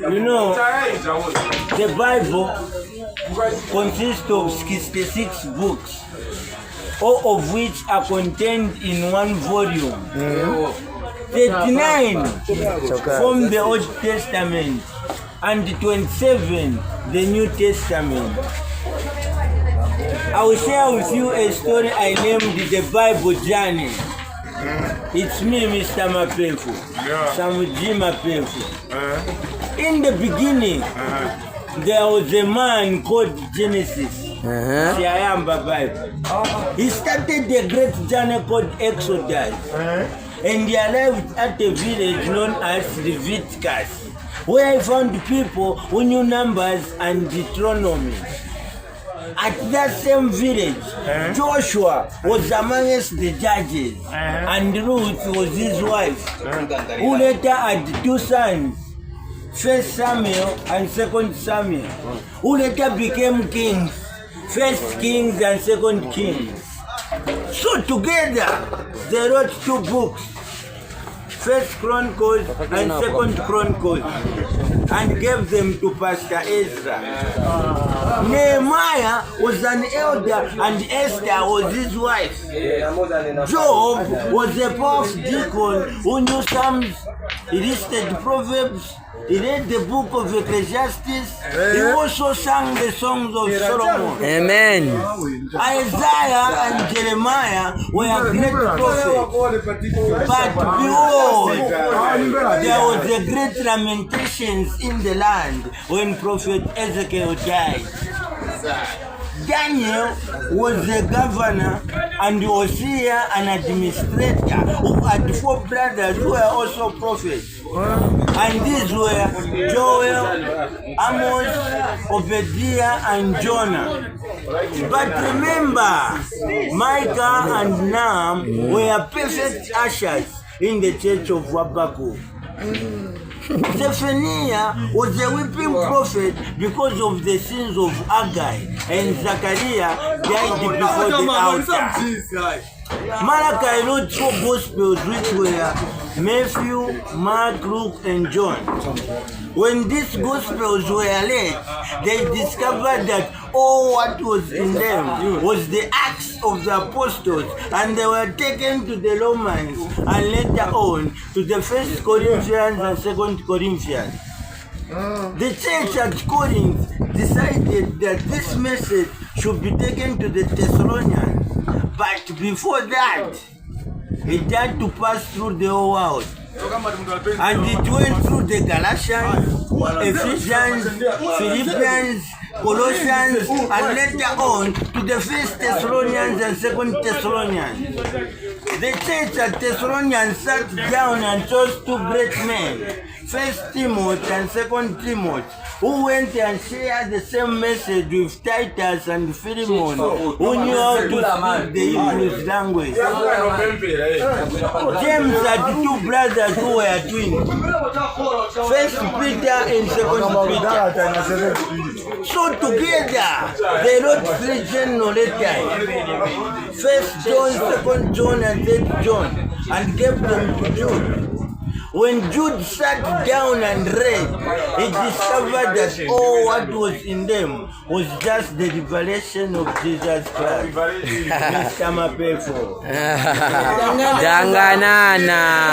You know, the Bible consists of 66 books, all of which are contained in one volume. 39 from the Old Testament and 27 the New Testament. I will share with you a story I named the Bible Journey. It's me, Mr. Mapefu, Samuji Mapefu. In the beginning, there was a man called Genesis. Bible. He started a great journey called Exodus, and he arrived at a village known as Leviticus, where he found people who knew numbers and Deuteronomy. At that same village, Joshua was amongst the judges, and Ruth was his wife, who later had two sons, 1 Samuel and 2 Samuel, who later became kings, 1 Kings and 2 Kings. So together, they wrote two books, 1 Chronicles and 2 Chronicles, and gave them to Pastor Ezra. Nehemiah was an elder and Esther was his wife. Job was a powerful deacon who knew Psalms, he listed Proverbs, he read the book of Ecclesiastes, he also sang the songs of Solomon. Amen. Isaiah and Jeremiah were great prophets. But behold, there was a great lamentations in the land when Prophet Ezekiel died. Daniel was a governor and Hosea an administrator who had 4 brothers who were also prophets. And these were Joel, Amos, Obadiah, and Jonah. But remember, Micah and Nahum were perfect ushers in the church of Habakkuk. Zephaniah was a weeping prophet because of the sins of Haggai, and Zachariah died before the altar. Malachi wrote 4 Gospels, which were Matthew, Mark, Luke, and John. When these Gospels were read, they discovered that all what was in them was the Acts of the Apostles, and they were taken to the Romans and later on to the 1 Corinthians and 2 Corinthians. The church at Corinth decided that this message should be taken to the Thessalonians, but before that, it had to pass through the whole world. And it went through the Galatians, Ephesians, Philippians, Colossians, and later on to the 1 Thessalonians and 2 Thessalonians. The church at Thessalonians sat down and chose 2 great men, 1 Timothy and 2 Timothy, who went and shared the same message with Titus and Philemon, who knew how to speak the Hebrew language. James had 2 brothers who were twins, 1 Peter and 2 Peter. So together, they wrote 3 general letters, 1 John, 2 John, and 3 John, and gave them to Jude. When Jude sat down and read, he discovered that all what was in them was just the revelation of Jesus Christ. Mr. Mapefu. Janganana.